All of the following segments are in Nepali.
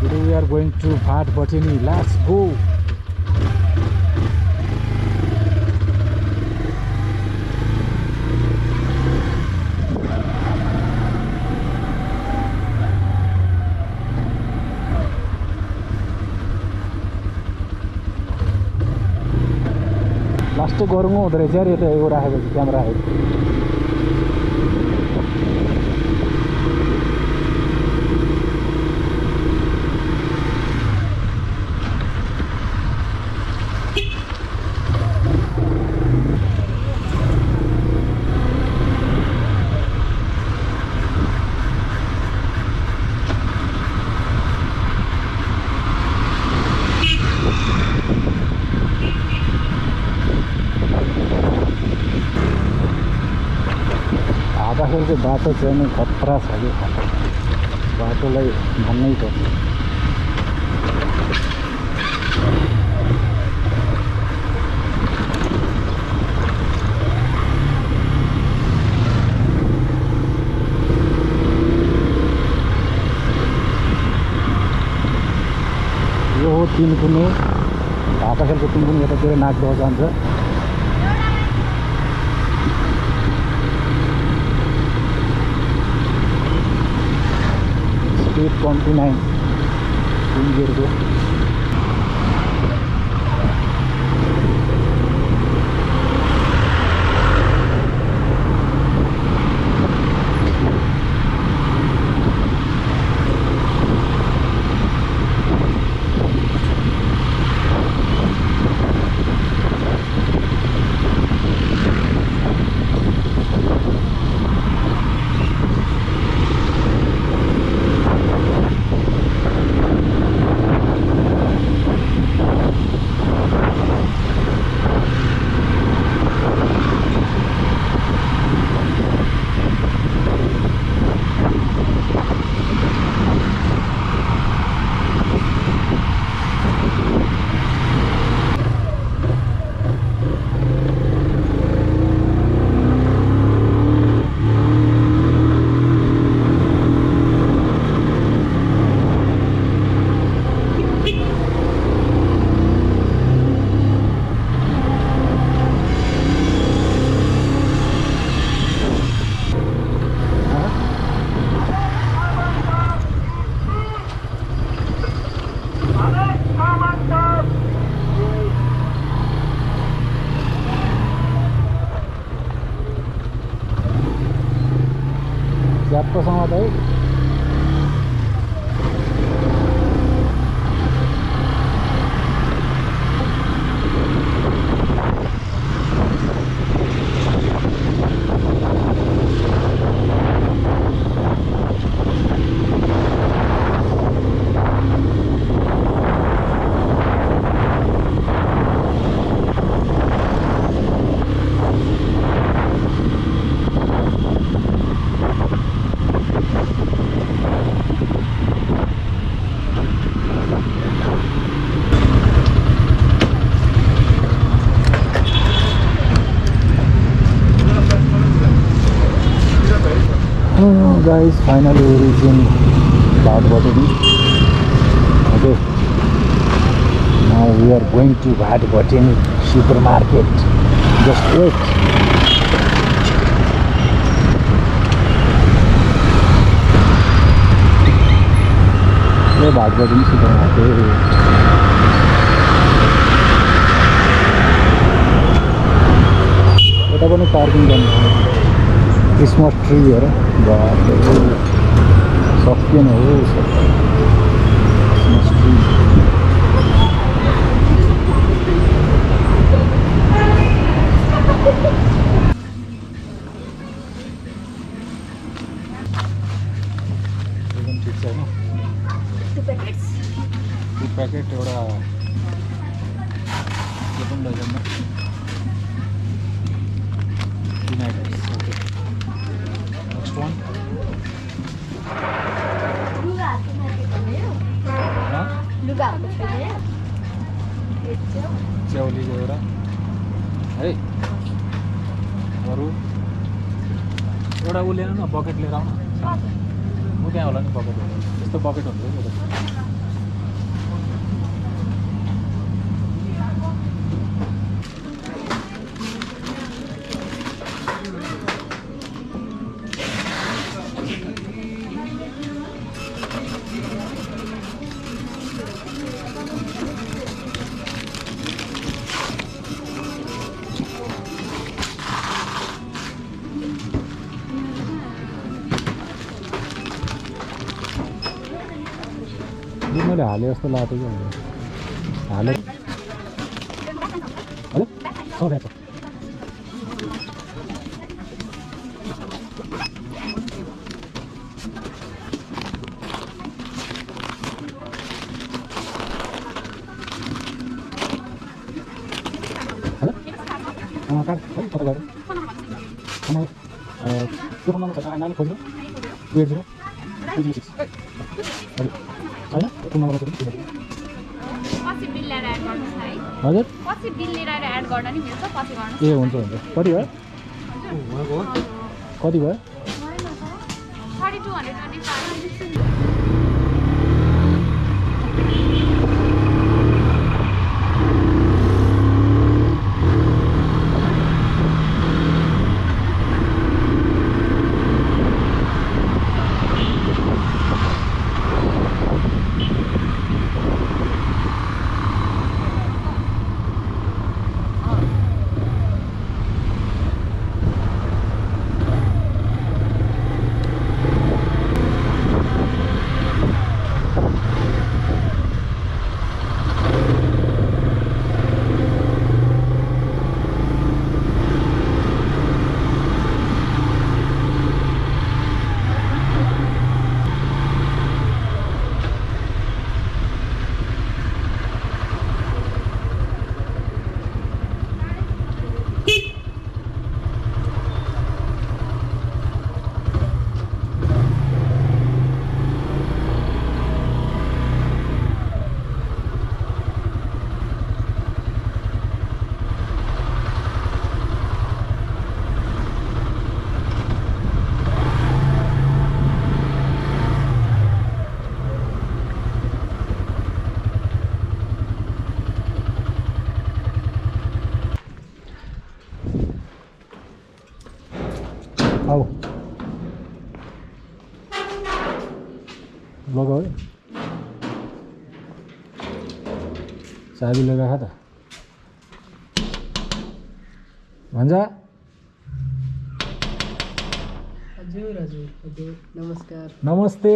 Today we are going to Bhat Bhatini. Let's go. Last गरौँ हुँदो रहेछ यार, यो त यो राखेको क्यामेरा राखेको आँदाखेरि चाहिँ बाटो चाहिँ खतरा छ कि बाटोलाई भन्नै पर्छ। यो हो तिनकुने ढाकाखेलको तिनकुने, यतातिर नागदह जान्छ। स्पीड 29 को च्याप्पोसँग है guys, finally we reached in Bhat Bhatini. Okay, now we are going to Bhat Bhatini supermarket. Just wait. ये Bhat Bhatini supermarket. यता पनि पार्किङ गर्नु क्रिसमस ट्री हेर सकिएन हो क्रिसमस ट्री। ठिक छ होइन, 2 प्याकेट एउटा के पनि लैजाउँ न, 3 आइटम्स। ओके, नेक्स्ट वान च्याउलीको एउटा है, अरू एउटा ऊ लिएर न, बकेट लिएर आउनु। म त्यहाँ होला नि बकेट, यस्तो बकेट हुन्छ नि यो मैले हाले जस्तो लाग्यो क्या हाले हेलो छ कार्ड है तपाईँ त्यो फोन नम्बर छ नानी खोज्नु 280 206 हजुर छैन त्यो नम्बर पछि बिल लिएर एड गर्नुहोस् न है हजुर पछि बिल लिएर एड गर्न नि मिल्छ पछि गर्नुहोस् ए हुन्छ हुन्छ कति भयो कति भयो 3225 आओ लगाओ चाबी लगा था भन्छ हजुर हजुर हजुर नमस्कार नमस्ते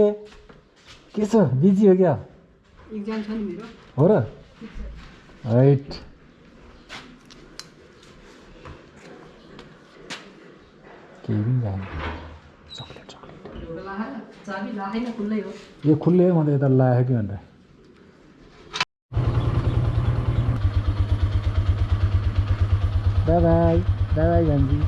के छ बिजी हो क्या एक्जाम छ नि मेरो हो र राइट केही पनि जाने चक्लेट एउटा लाहा चाबी लाहेन खुल्लै हो यो खुल्ले हो म त यता लाग्यो कि भनेर by by by by Ganzi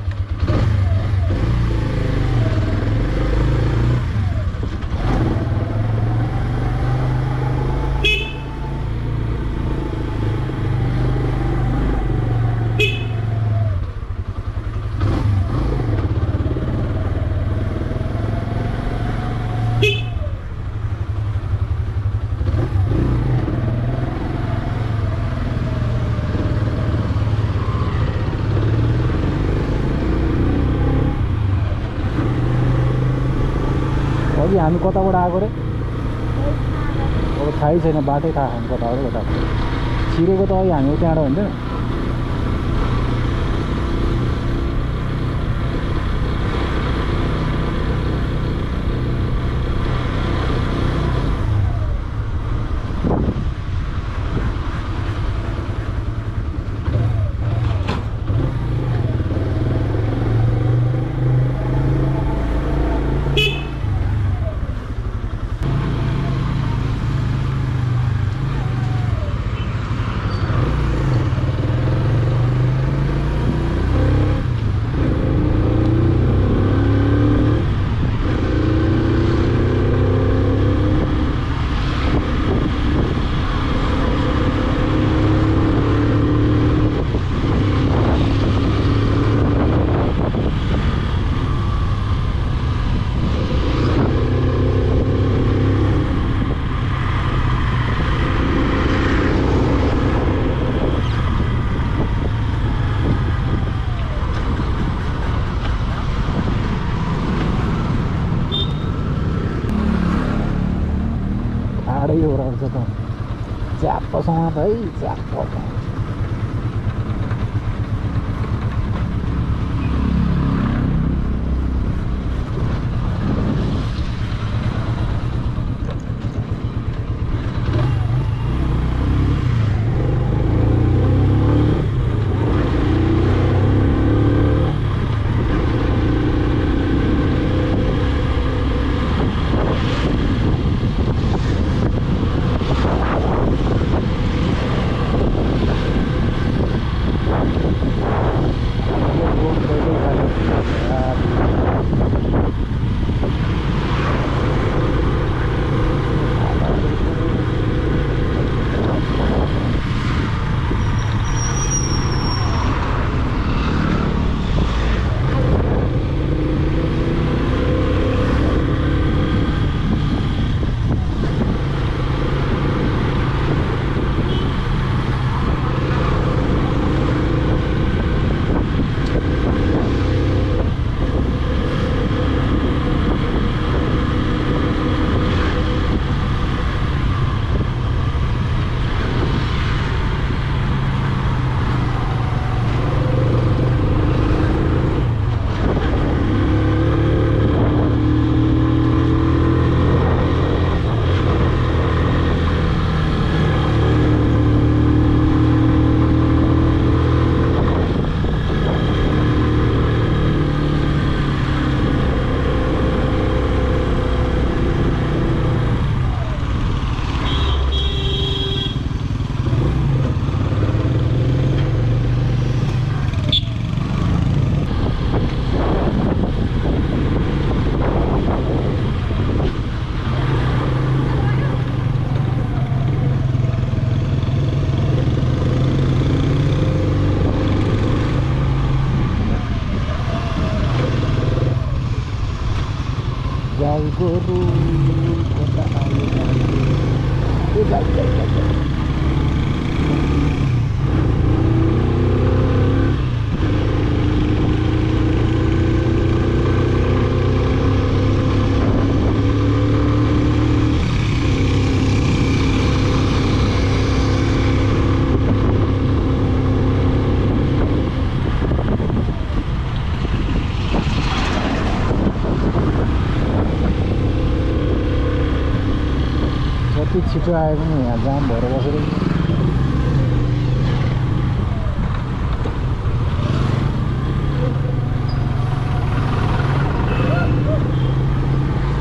अघि हामी कताबाट आएको रे अब थाहै छैन बाटै थाहा छैन कताबाट कता छिरेको त अघि हामी त्यहाँबाट हुन्थ्यो ठाडै हो रहेछ त च्याप्पसँग त है च्याप्प जति छिटो आए पनि यहाँ जाम भएर बसेर